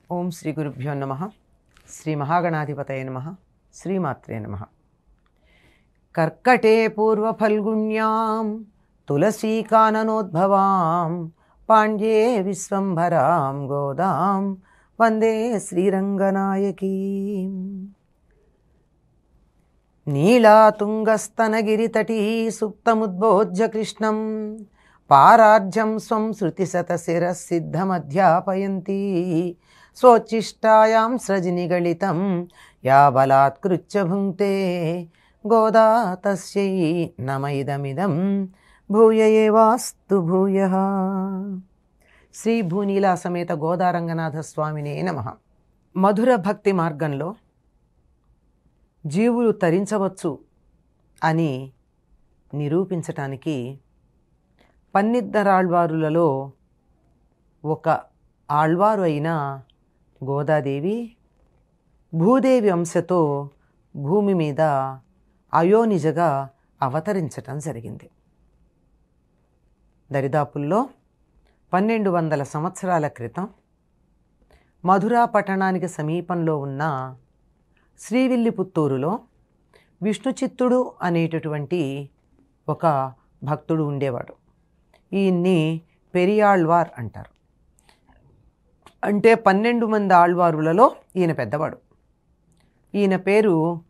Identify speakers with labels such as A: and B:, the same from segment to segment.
A: ఓం శ్రీ గురుభ్యో నమః. శ్రీ మహాగణాధిపతయ నమః. శ్రీమాత్రే నమః. కర్కటే పూర్వఫల్గుణ్యాం తులసీకాననోద్భవాం పాండ్యే విశ్వంభరాం గోదాం వందే శ్రీరంగనాయకీం. నీళాతుంగస్తనగిరితటీ సుప్తముద్బోధ్య కృష్ణం పారార్జం స్వం శృతిశతశిరసిద్ధమధ్యాపయంతి స్వోచ్ఛిష్టాయాం సృజనిగళితం యా బలాత్కృత్య భుంక్తే గోదా తస్యై నమ ఇదమిదం భూయ ఏవాస్తు భూయః. శ్రీ భూనీలా సమేత గోదారంగనాథ స్వామినే నమః. మధుర భక్తి మార్గంలో జీవులు తరించవచ్చు అని నిరూపించటానికి పన్నిద్దరాళ్వారులలో ఒక ఆళ్వారు అయిన గోదాదేవి భూదేవి అంశతో భూమి మీద అయోనిజగా అవతరించటం జరిగింది. దరిదాపుల్లో 1200 సంవత్సరాల క్రితం మధురా పట్టణానికి సమీపంలో ఉన్న శ్రీవిల్లిపుత్తూరులో విష్ణుచిత్తుడు అనేటటువంటి ఒక భక్తుడు ఉండేవాడు. ఈయన్ని పెరియాళ్వార్ అంటారు. అంటే 12 మంది ఆళ్వారులలో ఈయన పెద్దవాడు. ఈయన పేరు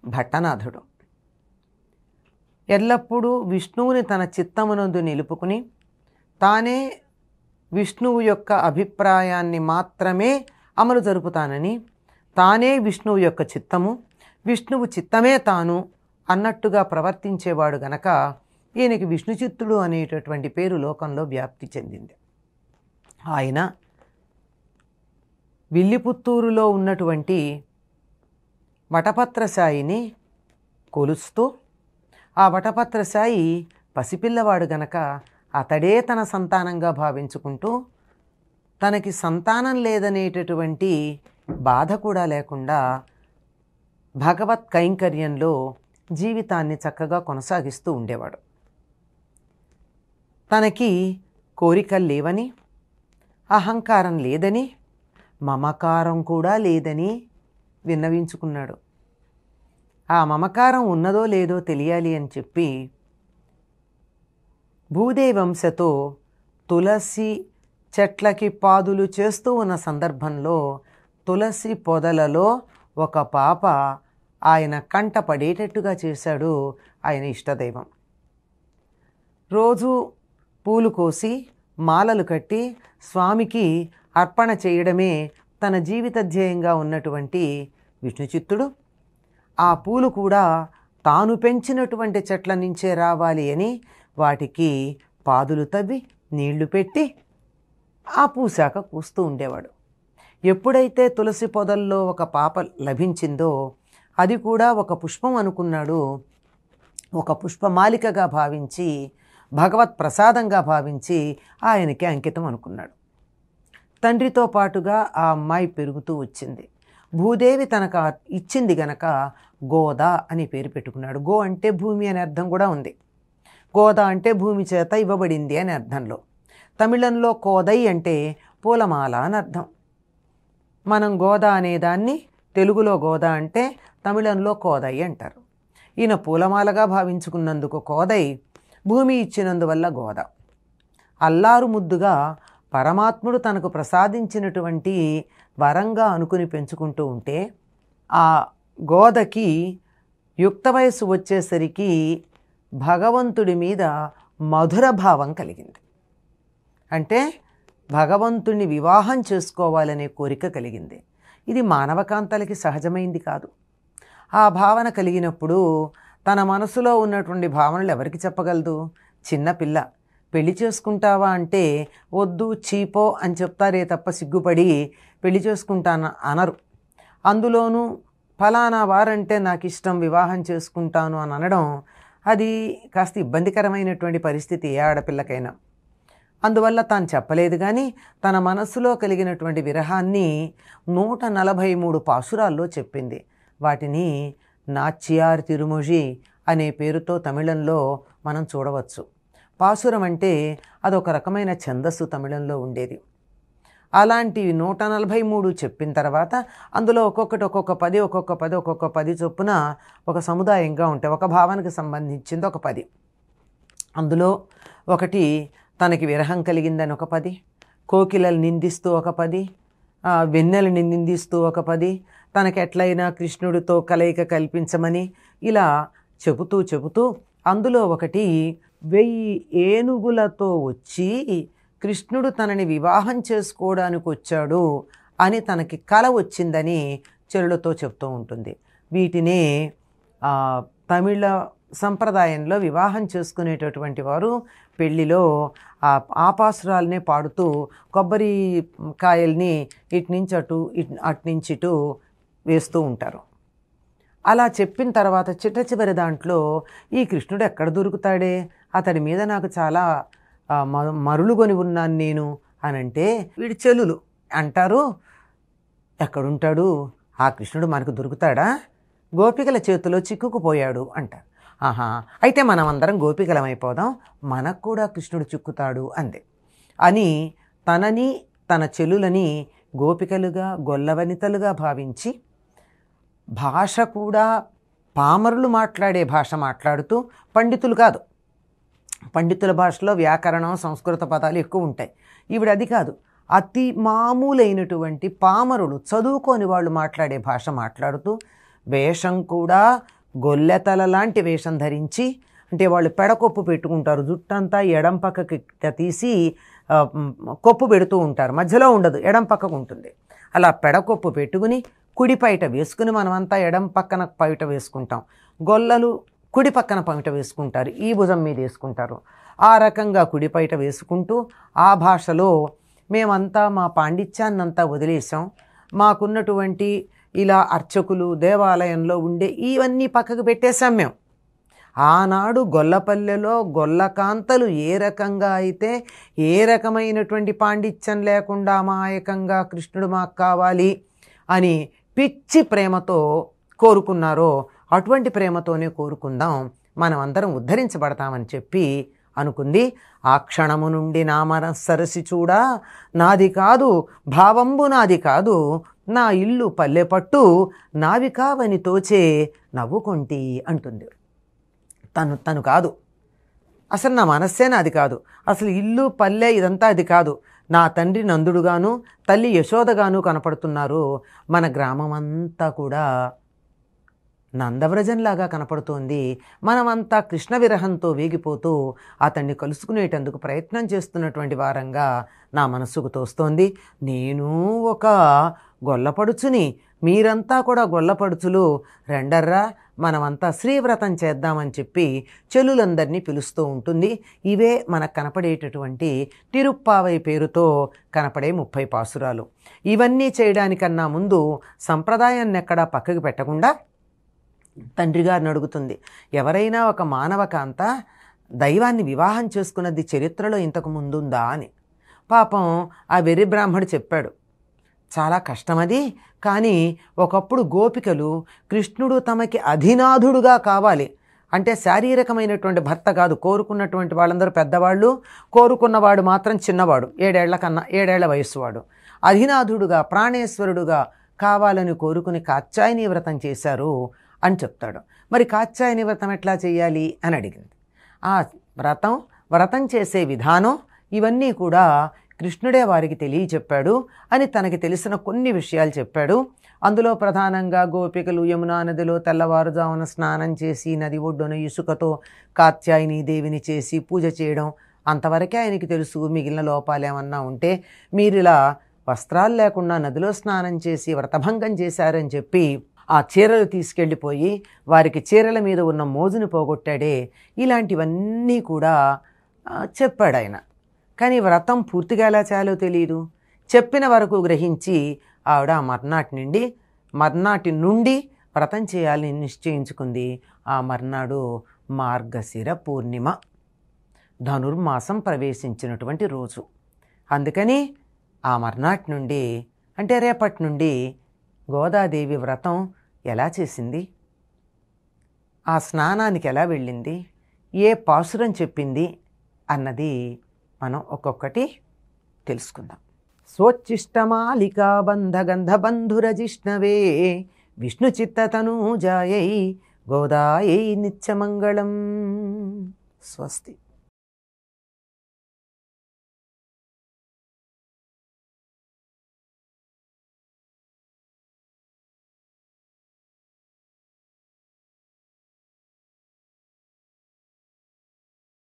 A: భట్టనాథుడు. ఎల్లప్పుడూ విష్ణువుని తన చిత్తమునందు నిలుపుకుని తానే విష్ణువు యొక్క అభిప్రాయాన్ని మాత్రమే అమలు జరుపుతానని, తానే విష్ణువు యొక్క చిత్తము, విష్ణువు చిత్తమే తాను అన్నట్టుగా ప్రవర్తించేవాడు గనక ఈయనకి విష్ణుచిత్తుడు అనేటటువంటి పేరు లోకంలో వ్యాప్తి చెందింది. ఆయన విల్లిపుత్తూరులో ఉన్నటువంటి వటపత్రసాయిని కొలుస్తూ, ఆ వటపత్రసాయి పసిపిల్లవాడు గనక అతడే తన సంతానంగా భావించుకుంటూ తనకి సంతానం లేదనేటటువంటి బాధ కూడా లేకుండా భగవత్ కైంకర్యంలో జీవితాన్ని చక్కగా కొనసాగిస్తూ ఉండేవాడు. తనకి కోరికలు లేవని, అహంకారం లేదని, మమకారం కూడా లేదని విన్నవించుకున్నాడు. ఆ మమకారం ఉన్నదో లేదో తెలియాలి అని చెప్పి భూదేవంశతో తులసి చెట్లకి పాదులు చేస్తూ ఉన్న సందర్భంలో తులసి పొదలలో ఒక పాప ఆయన కంట పడేటట్టుగా చేశాడు ఆయన ఇష్టదైవం. రోజు పూలు కోసి మాలలు కట్టి స్వామికి అర్పణ చేయడమే తన జీవిత ధ్యేయంగా ఉన్నటువంటి విష్ణుచిత్తుడు ఆ పూలు కూడా తాను పెంచినటువంటి చెట్ల నుంచే రావాలి అని వాటికి పాదులు తవ్వి నీళ్లు పెట్టి ఆ పూశాక కూస్తూ ఉండేవాడు. ఎప్పుడైతే తులసి పొదల్లో ఒక పాప లభించిందో అది కూడా ఒక పుష్పం అనుకున్నాడు. ఒక పుష్పమాలికగా భావించి, భగవత్ ప్రసాదంగా భావించి ఆయనకి అంకితం అనుకున్నాడు. తండ్రితో పాటుగా ఆ అమ్మాయి పెరుగుతూ వచ్చింది. భూదేవి తనకు ఇచ్చింది గనక గోదా అని పేరు పెట్టుకున్నాడు. గో అంటే భూమి అనే అర్థం కూడా ఉంది. గోదా అంటే భూమి చేత ఇవ్వబడింది అనే అర్థంలో. తమిళంలో కోదై అంటే పూలమాల అని అర్థం. మనం గోదా అనేదాన్ని తెలుగులో గోదా అంటే తమిళంలో కోదై అంటారు. ఈయన పూలమాలగా భావించుకున్నందుకు కోదై, భూమి ఇచ్చినందువల్ల గోద. అల్లారు ముద్దుగా పరమాత్ముడు తనకు ప్రసాదించినటువంటి వరంగా అనుకుని పెంచుకుంటూ ఉంటే ఆ గోదకి యుక్త వయస్సు వచ్చేసరికి భగవంతుడి మీద మధుర భావం కలిగింది. అంటే భగవంతుణ్ణి వివాహం చేసుకోవాలనే కోరిక కలిగింది. ఇది మానవకాంతలకి సహజమైంది కాదు. ఆ భావన కలిగినప్పుడు తన మనసులో ఉన్నటువంటి భావనలు ఎవరికి చెప్పగలదు? చిన్నపిల్ల. పెళ్లి చేసుకుంటావా అంటే వద్దు, చీపో అని చెప్తారే తప్ప సిగ్గుపడి పెళ్లి చేసుకుంటాను అనరు. అందులోనూ ఫలానా వారంటే నాకు ఇష్టం, వివాహం చేసుకుంటాను అని అనడం అది కాస్త ఇబ్బందికరమైనటువంటి పరిస్థితి ఏ ఆడపిల్లకైనా. అందువల్ల తాను చెప్పలేదు. కానీ తన మనస్సులో కలిగినటువంటి విరహాన్ని 143 పాసురాల్లో చెప్పింది. వాటిని నాచ్యార్ తిరుమొഴി అనే పేరుతో తమిళంలో మనం చూడవచ్చు. పాసురం అంటే అదొక రకమైన ఛందస్సు తమిళంలో ఉండేది. అలాంటివి 143 చెప్పిన తర్వాత అందులో ఒక్కొక్కటి ఒక్కొక్క 10 ఒక్కొక్క 10 ఒక్కొక్క 10 చొప్పున ఒక సముదాయంగా ఉంటాయి. ఒక భావానికి సంబంధించింది ఒక 10. అందులో ఒకటి తనకి విరహం కలిగిందని ఒక 10, కోకిలలు నిందిస్తూ ఒక 10, వెన్నెలని నిందిస్తూ ఒక 10, తనకి ఎట్లయినా కృష్ణుడితో కలయిక కల్పించమని ఇలా చెబుతూ అందులో ఒకటి 1000 ఏనుగులతో వచ్చి కృష్ణుడు తనని వివాహం చేసుకోవడానికి వచ్చాడు అని తనకి కల వచ్చిందని చెరులతో చెప్తూ ఉంటుంది. వీటినే తమిళ సంప్రదాయంలో వివాహం చేసుకునేటటువంటి వారు పెళ్ళిలో ఆపాసురాలనే పాడుతూ కొబ్బరి కాయల్ని ఇటు నుంచి అటు అటు నుంచి ఇటు వేస్తూ ఉంటారు. అలా చెప్పిన తర్వాత చిట్ట దాంట్లో ఈ కృష్ణుడు ఎక్కడ దొరుకుతాడే, అతడి మీద నాకు చాలా మరులుకొని ఉన్నాను నేను అని అంటే వీడి చెల్లులు అంటారు, ఎక్కడుంటాడు ఆ కృష్ణుడు మనకు దొరుకుతాడా, గోపికల చేతిలో చిక్కుకుపోయాడు అంటారు. అయితే మనం అందరం గోపికలమైపోదాం, మనకు కూడా కృష్ణుడు చిక్కుతాడు అంది అని తనని తన చెల్లులని గోపికలుగా గొల్లవనితలుగా భావించి భాష కూడా పామరులు మాట్లాడే భాష మాట్లాడుతూ, పండితులు కాదు, పండితుల భాషలో వ్యాకరణం సంస్కృత పదాలు ఎక్కువ ఉంటాయి, ఈవిడ అది కాదు, అతి మామూలైనటువంటి పామరులు చదువుకోని వాళ్ళు మాట్లాడే భాష మాట్లాడుతూ, వేషం కూడా గొల్లెతల లాంటి వేషం ధరించి, అంటే వాళ్ళు పెడకొప్పు పెట్టుకుంటారు, జుట్టంతా ఎడం పక్కకి తీసి కొప్పు పెడుతూ ఉంటారు, మధ్యలో ఉండదు, ఎడం పక్కకు ఉంటుంది. అలా పెడకొప్పు పెట్టుకుని కుడి పైట వేసుకుని, మనమంతా ఎడం పక్కన పైట వేసుకుంటాం, గొల్లలు కుడి పక్కన పైట వేసుకుంటారు, ఈ భుజం మీద వేసుకుంటారు. ఆ రకంగా కుడి పైట వేసుకుంటూ ఆ భాషలో మేమంతా మా పాండిత్యాన్నంతా వదిలేసాం, మాకున్నటువంటి ఇలా అర్చకులు దేవాలయంలో ఉండే ఇవన్నీ పక్కకు పెట్టేశాం మేము. ఆనాడు గొల్లపల్లెలో గొల్లకాంతలు ఏ రకంగా అయితే ఏ రకమైనటువంటి పాండిత్యం లేకుండా అమాయకంగా కృష్ణుడు మాకు కావాలి అని పిచ్చి ప్రేమతో కోరుకున్నారో అటువంటి ప్రేమతోనే కోరుకుందాం, మనం అందరం ఉద్ధరించబడతామని చెప్పి అనుకుంది. ఆ క్షణము నుండి నా మనస్సరసి చూడా, నాది కాదు భావంబు నాది కాదు, నా ఇల్లు పల్లె పట్టు నావికావని తోచే నవ్వుకొంటి అంటుంది. తను కాదు, అసలు నా మనస్సే నాది కాదు, అసలు ఇల్లు పల్లె ఇదంతా అది కాదు, నా తండ్రి నందుడుగాను తల్లి యశోదగాను కనపడుతున్నారు, మన గ్రామం అంతా కూడా నందవ్రజంలాగా కనపడుతోంది, మనమంతా కృష్ణ విరహంతో వేగిపోతూ అతన్ని కలుసుకునేటందుకు ప్రయత్నం చేస్తున్నటువంటి వారంగా నా మనస్సుకు తోస్తోంది. నేను ఒక గొల్లపడుచుని, మీరంతా కూడా గొల్లపడుచులు, రెండర్రా మనమంతా శ్రీవ్రతం చేద్దామని చెప్పి చెల్లులందరినీ పిలుస్తూ ఉంటుంది. ఇవే మనకు కనపడేటటువంటి తిరుప్పావై పేరుతో కనపడే 30 పాసురాలు. ఇవన్నీ చేయడానికన్నా ముందు సంప్రదాయాన్ని ఎక్కడా పక్కకు పెట్టకుండా తండ్రి గారిని అడుగుతుంది, ఎవరైనా ఒక మానవకాంత దైవాన్ని వివాహం చేసుకున్నది చరిత్రలో ఇంతకు ముందుందా అని. పాపం ఆ వెర్రి బ్రాహ్మడు చెప్పాడు, చాలా కష్టమది, కానీ ఒకప్పుడు గోపికలు కృష్ణుడు తమకి అధినాథుడుగా కావాలి అంటే శారీరకమైనటువంటి భర్త కాదు, కోరుకున్నటువంటి వాళ్ళందరూ పెద్దవాళ్ళు, కోరుకున్నవాడు మాత్రం చిన్నవాడు, 7 ఏళ్ల వయస్సువాడు, అధినాథుడుగా ప్రాణేశ్వరుడుగా కావాలని కోరుకుని కాత్యాయని వ్రతం చేశారు అని చెప్తాడు. మరి కాత్యాయని వ్రతం ఎట్లా చేయాలి అని అడిగింది. ఆ వ్రతం చేసే విధానం ఇవన్నీ కూడా కృష్ణుడే వారికి తెలియచెప్పాడు అని తనకి తెలిసిన కొన్ని విషయాలు చెప్పాడు. అందులో ప్రధానంగా గోపికలు యమునా నదిలో తెల్లవారుజామున స్నానం చేసి నది ఒడ్డున ఇసుకతో కాత్యాయని దేవిని చేసి పూజ చేయడం, అంతవరకే ఆయనకి తెలుసు. మిగిలిన లోపాలు ఏమన్నా ఉంటే మీరు ఇలా వస్త్రాలు లేకుండా నదిలో స్నానం చేసి వ్రతభంగం చేశారని చెప్పి ఆ చీరలు తీసుకెళ్ళిపోయి వారికి చీరల మీద ఉన్న మోజుని పోగొట్టాడే, ఇలాంటివన్నీ కూడా చెప్పాడు ఆయన. కానీ వ్రతం పూర్తిగా ఎలా చేయాలో తెలియదు. చెప్పిన వరకు గ్రహించి ఆవిడ మర్నాటి నుండి వ్రతం చేయాలని నిశ్చయించుకుంది. ఆ మర్నాడు మార్గశిర పూర్ణిమ, ధనుర్మాసం ప్రవేశించినటువంటి రోజు. అందుకని ఆ మర్నాటి నుండి అంటే రేపటి నుండి గోదాదేవి వ్రతం ఎలా చేసింది, ఆ స్నానానికి ఎలా వెళ్ళింది, ఏ పాసురం చెప్పింది అన్నది మనం ఒక్కొక్కటి తెలుసుకుందాం. స్వోచ్చిష్టమాలికా బంధగంధబంధురజిష్ణవే విష్ణుచిత్తతనూజాయై గోదాయై నిత్యమంగళం. స్వస్తి.